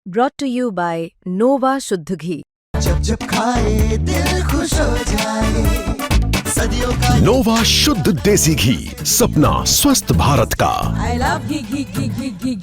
brought to you by Nova शुद्ध घी। जब जब खाए दिल खुश हो जाए, सदियों का नोवा शुद्ध देसी घी, सपना स्वस्थ भारत का। I love घी।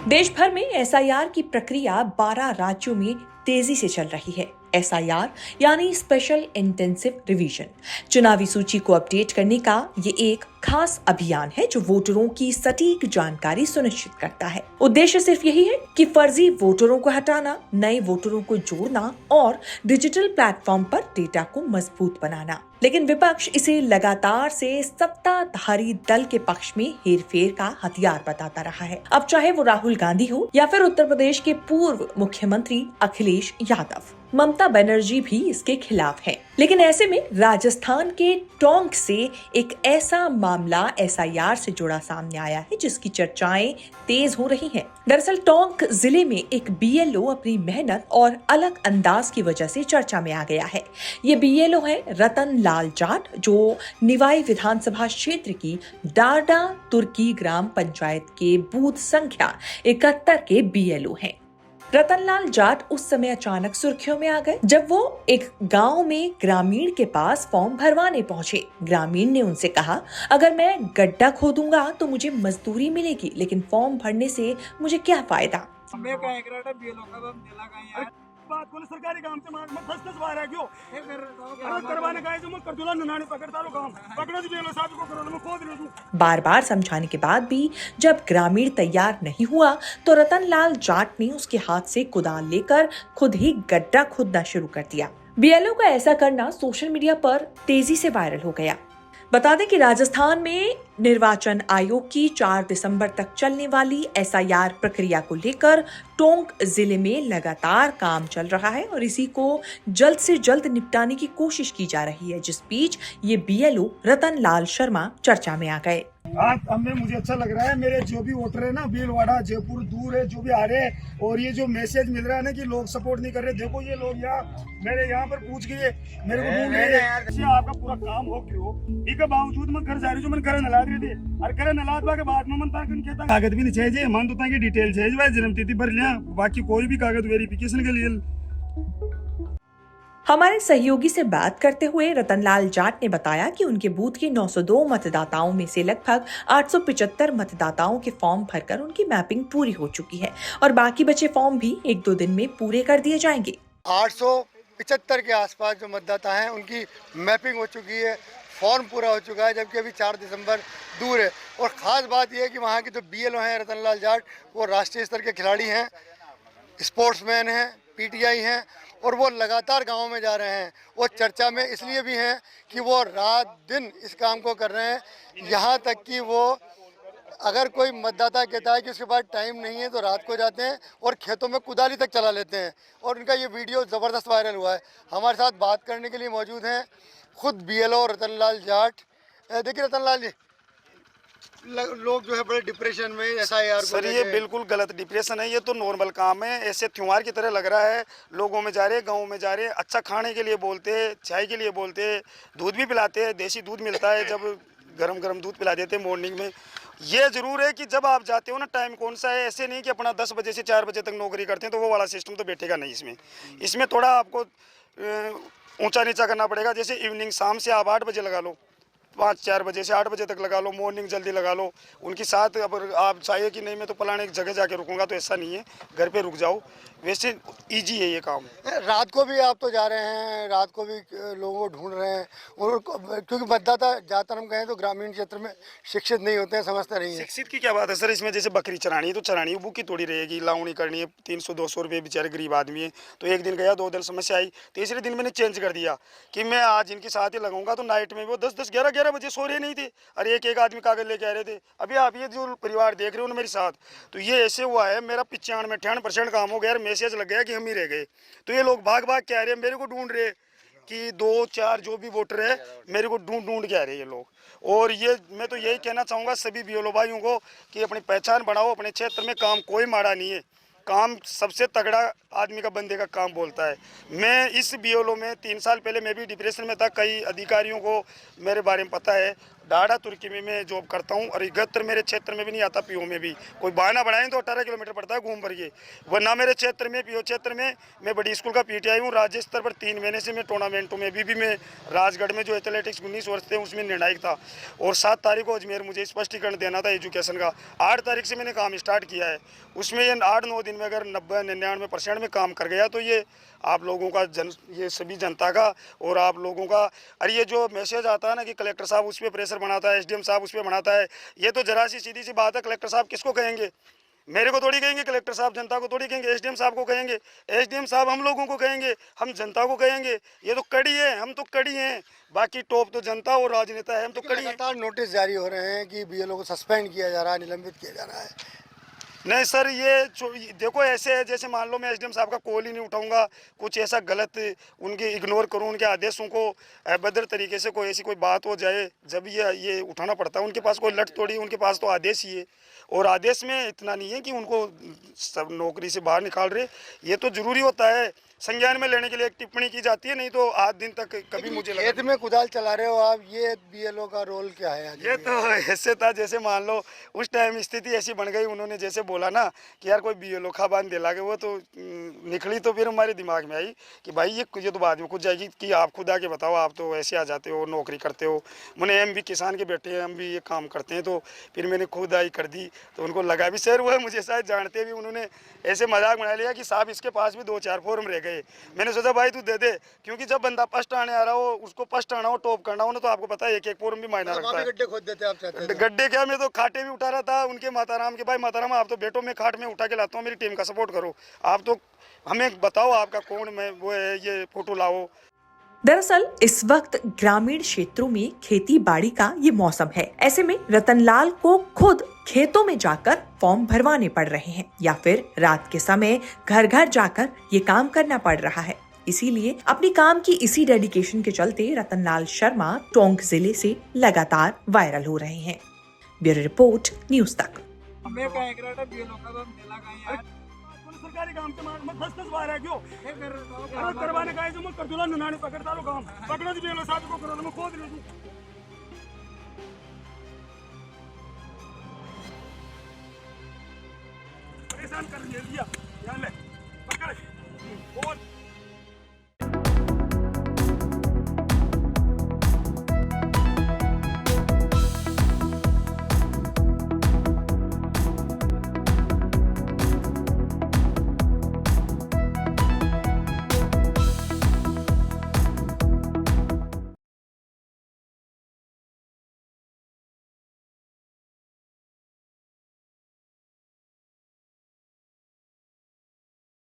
देश भर में एसआईआर की प्रक्रिया 12 राज्यों में तेजी से चल रही है। एसआईआर यानी स्पेशल इंटेंसिव रिवीजन चुनावी सूची को अपडेट करने का ये एक खास अभियान है जो वोटरों की सटीक जानकारी सुनिश्चित करता है। उद्देश्य सिर्फ यही है कि फर्जी वोटरों को हटाना, नए वोटरों को जोड़ना और डिजिटल प्लेटफॉर्म पर डेटा को मजबूत बनाना। लेकिन विपक्ष इसे लगातार से सत्ताधारी दल के पक्ष में हेरफेर का हथियार बताता रहा है। अब चाहे वो राहुल गांधी हो या फिर उत्तर प्रदेश के पूर्व मुख्यमंत्री अखिलेश यादव, ममता बनर्जी भी इसके खिलाफ है। लेकिन ऐसे में राजस्थान के टोंक से एक ऐसा मामला एसआईआर से जुड़ा सामने आया है जिसकी चर्चाएं तेज हो रही हैं। दरअसल टोंक जिले में एक बीएलओ अपनी मेहनत और अलग अंदाज की वजह से चर्चा में आ गया है। ये बीएलओ है रतन लाल जाट, जो निवाई विधानसभा क्षेत्र की डारडा तुर्की ग्राम पंचायत के बूथ संख्या 71 के बीएलओ हैं। रतनलाल जाट उस समय अचानक सुर्खियों में आ गए जब वो एक गांव में ग्रामीण के पास फॉर्म भरवाने पहुंचे। ग्रामीण ने उनसे कहा, अगर मैं गड्ढा खोदूंगा तो मुझे मजदूरी मिलेगी, लेकिन फॉर्म भरने से मुझे क्या फायदा। बात को सरकारी काम से मैं 10 बार है क्यों करवाने का है जो मैं कर दूंगा ननाने पकड़ता रहो काम पकड़ो जी बेलो साहब को करो मैं खोद ले दूं। बार बार समझाने के बाद भी जब ग्रामीण तैयार नहीं हुआ तो रतनलाल जाट ने उसके हाथ से कुदाल लेकर खुद ही गड्ढा खोदना शुरू कर दिया। बीएलओ का ऐसा करना सोशल मीडिया पर तेजी से वायरल हो गया। बता दें कि राजस्थान में निर्वाचन आयोग की 4 दिसंबर तक चलने वाली एसआईआर प्रक्रिया को लेकर टोंक जिले में लगातार काम चल रहा है और इसी को जल्द से जल्द निपटाने की कोशिश की जा रही है, जिस बीच ये बीएलओ रतन लाल शर्मा चर्चा में आ गए। आज हमें मुझे अच्छा लग रहा है, मेरे जो भी वोटर है ना भीलवाड़ा जयपुर दूर है जो भी आ रहे हैं, और ये जो मैसेज मिल रहा है ना कि लोग सपोर्ट नहीं कर रहे। देखो ये लोग यहाँ मेरे यहाँ पर पूछ गए, मेरे को ढूंढ रहे हैं। आपका पूरा काम हो क्यों इसके बावजूद मैं घर जा रही हूँ, मैंने घर नला रही थी और घर नला के बाद में मन था कागज भी नहीं चाहिए, मन तो था कि डिटेल चाहिए भाई जन्म तिथि भर लिया, बाकी कोई भी कागज वेरिफिकेशन के लिए। हमारे सहयोगी से बात करते हुए रतनलाल जाट ने बताया कि उनके बूथ के 902 मतदाताओं में से लगभग 875 मतदाताओं के फॉर्म भरकर उनकी मैपिंग पूरी हो चुकी है और बाकी बचे फॉर्म भी 1-2 दिन में पूरे कर दिए जाएंगे। 875 के आसपास जो मतदाता हैं उनकी मैपिंग हो चुकी है, फॉर्म पूरा हो चुका है, जबकि अभी 4 दिसंबर दूर है। और ख़ास बात यह है कि वहाँ के जो बीएलओ हैं रतनलाल जाट, वो राष्ट्रीय स्तर के खिलाड़ी हैं, स्पोर्ट्समैन हैं, पीटीआई हैं, और वो लगातार गाँव में जा रहे हैं। वो चर्चा में इसलिए भी हैं कि वो रात दिन इस काम को कर रहे हैं, यहाँ तक कि वो अगर कोई मतदाता कहता है कि उसके पास टाइम नहीं है तो रात को जाते हैं और खेतों में कुदाली तक चला लेते हैं, और उनका ये वीडियो ज़बरदस्त वायरल हुआ है। हमारे साथ बात करने के लिए मौजूद हैं खुद बीएलओ रतनलाल जाट। देखिए रतनलाल जी, लोग जो है बड़े डिप्रेशन में एसआईआर को सर ये बिल्कुल गलत डिप्रेशन है, ये तो नॉर्मल काम है, ऐसे त्योहार की तरह लग रहा है। लोगों में जा रहे हैं, गाँव में जा रहे हैं, अच्छा खाने के लिए बोलते हैं, चाय के लिए बोलते हैं, दूध भी पिलाते हैं, देसी दूध मिलता है, जब गरम गरम दूध पिला देते हैं मॉर्निंग में। ये जरूर है कि जब आप जाते हो ना, टाइम कौन सा है, ऐसे नहीं कि अपना 10 बजे से 4 बजे तक नौकरी करते हैं तो वो वाला सिस्टम तो बैठेगा नहीं। इसमें थोड़ा आपको ऊंचा नीचा करना पड़ेगा। जैसे इवनिंग शाम से आप 8 बजे लगा लो, 5-4 बजे से 8 बजे तक लगा लो, मॉर्निंग जल्दी लगा लो। उनके साथ अगर आप चाहिए कि नहीं मैं तो फलाने एक जगह जाके रुकूंगा, तो ऐसा नहीं है, घर पे रुक जाओ, वैसे इजी है ये काम। रात को भी आप तो जा रहे हैं, रात को भी लोगों को ढूंढ रहे हैं, और क्योंकि मतदाता ज़्यादातर हम कहें तो ग्रामीण क्षेत्र में शिक्षित नहीं होते हैं, समझते नहीं है। शिक्षित की क्या बात है सर, इसमें जैसे बकरी चरानी है तो चरानी है, भूखी थोड़ी रहेगी, लावनी करनी है, 300-200 रुपये बेचारे गरीब आदमी है। तो एक दिन गया, 2 दिन समस्या आई, तीसरे दिन मैंने चेंज कर दिया कि मैं आज इनके साथ ही लगाऊंगा। तो नाइट में वो 10-10, 11-11 बजे सो रहे नहीं थे, और एक आदमी कागज लेके आ रहे थे। अभी आप ये जो परिवार देख रहे हो ना मेरे साथ, तो ये ऐसे हुआ है, मेरा 95-98% काम हो गया, मैसेज लग गया कि हम ही रह गए। तो ये लोग भाग भाग के आ रहे हैं, मेरे को ढूंढ रहे कि 2-4 जो भी वोटर है मेरे को ढूंढ के आ रहे हैं ये लोग। और ये मैं तो यही कहना चाहूँगा सभी बीएलओ भाइयों को कि अपनी पहचान बढ़ाओ, अपने क्षेत्र में काम कोई माड़ा नहीं है, काम सबसे तगड़ा आदमी का बंदे का काम बोलता है। मैं इस बीएलओ में 3 साल पहले मैं भी डिप्रेशन में था, कई अधिकारियों को मेरे बारे में पता है, डाडा तुर्की में मैं जॉब करता हूँ और इकहत्तर मेरे क्षेत्र में भी नहीं आता, पीओ में भी कोई बहाना बनाए तो 18 किलोमीटर पड़ता है घूम भर के, वरना मेरे क्षेत्र में पीओ क्षेत्र में मैं बड़ी स्कूल का पीटीआई हूँ। राज्य स्तर पर 3 महीने से मैं टूर्नामेंटों में भी मैं राजगढ़ में जो एथलेटिक्स 19 वर्ष थे उसमें निर्णायक था, और 7 तारीख को अजमेर मुझे स्पष्टीकरण देना था एजुकेशन का। 8 तारीख से मैंने काम स्टार्ट किया है, उसमें ये 8-9 दिन में अगर 90-99% में काम कर गया तो ये आप लोगों का ये सभी जनता का और आप लोगों का। अरे ये जो मैसेज आता है ना कि कलेक्टर साहब उस पर प्रेशर बनाता है, एसडीएम साहब उस पर बनाता है, ये तो जरा सी सीधी सी बात है। कलेक्टर साहब किसको कहेंगे? मेरे को थोड़ी कहेंगे, कलेक्टर साहब जनता को थोड़ी कहेंगे, एसडीएम साहब को कहेंगे, एसडीएम साहब हम लोगों को कहेंगे, हम जनता को कहेंगे। ये तो कड़ी है, हम तो कड़ी हैं, बाकी टॉप तो जनता और राजनेता है, हम तो कड़ी हैं। लगातार नोटिस जारी हो रहे हैं कि बीएलओ को सस्पेंड किया जा रहा है, निलंबित किया जा रहा है। नहीं सर, ये देखो ऐसे है जैसे मान लो मैं एसडीएम साहब का कॉल ही नहीं उठाऊंगा, कुछ ऐसा गलत उनके इग्नोर करूं, उनके आदेशों को अभद्र तरीके से कोई ऐसी कोई बात हो जाए, जब ये उठाना पड़ता है। उनके पास कोई लट तोड़ी, उनके पास तो आदेश ही है, और आदेश में इतना नहीं है कि उनको सब नौकरी से बाहर निकाल रहे। ये तो जरूरी होता है, संज्ञान में लेने के लिए एक टिप्पणी की जाती है, नहीं तो आज दिन तक कभी मुझे खेत में कुदाल चला रहे हो आप, ये बीएलओ का रोल क्या है? ये तो ऐसे था जैसे मान लो उस टाइम स्थिति ऐसी बन गई, उन्होंने जैसे बोला ना कि यार कोई बीएलओ खाबान दिला के, वो तो निकली तो फिर हमारे दिमाग में आई कि भाई ये तो बाद में खुद जाएगी कि आप खुद आके बताओ, आप तो ऐसे आ जाते हो, नौकरी करते हो। मैंने हम भी किसान के बेटे हैं, हम भी ये काम करते हैं, तो फिर मैंने खुद आई कर दी। तो उनको लगा भी सर, वो मुझे शायद जानते भी, उन्होंने ऐसे मजाक बना लिया कि साहब इसके पास भी 2-4 फॉर्म रह गए। मैंने सोचा भाई तू दे दे, क्योंकि जब बंदा फर्स्ट आने आ रहा हो, उसको फर्स्ट आना हो, टॉप करना हो ना, तो आपको पता है एक फॉर्म भी मायना रखता है। गड्ढे खोद देते आप चाहते हैं? गड्ढे क्या, मैं तो खाटे भी उठा रहा था उनके माताराम के। भाई माताराम आप तो बेटो, मैं खाट में उठा के लाता हूँ, मेरी टीम का सपोर्ट करो। आप तो हमें बताओ आपका कौन मैं वो है, ये फोटो लाओ। दरअसल इस वक्त ग्रामीण क्षेत्रों में खेती बाड़ी का ये मौसम है। ऐसे में रतनलाल को खुद खेतों में जाकर फॉर्म भरवाने पड़ रहे हैं, या फिर रात के समय घर घर जाकर ये काम करना पड़ रहा है। इसीलिए अपने काम की इसी डेडिकेशन के चलते रतनलाल शर्मा टोंक जिले से लगातार वायरल हो रहे हैं। ब्यूरो रिपोर्ट, न्यूज़ तक। सरकारी काम में 10 बार है क्यों करवाने का है, जो मैं कर दूला ननाने पकड़ता लो काम पकड़ो जी, बेलो साहब को करो, मैं खोद ले दूं। परेशान कर दिया, यार ले पकड़ और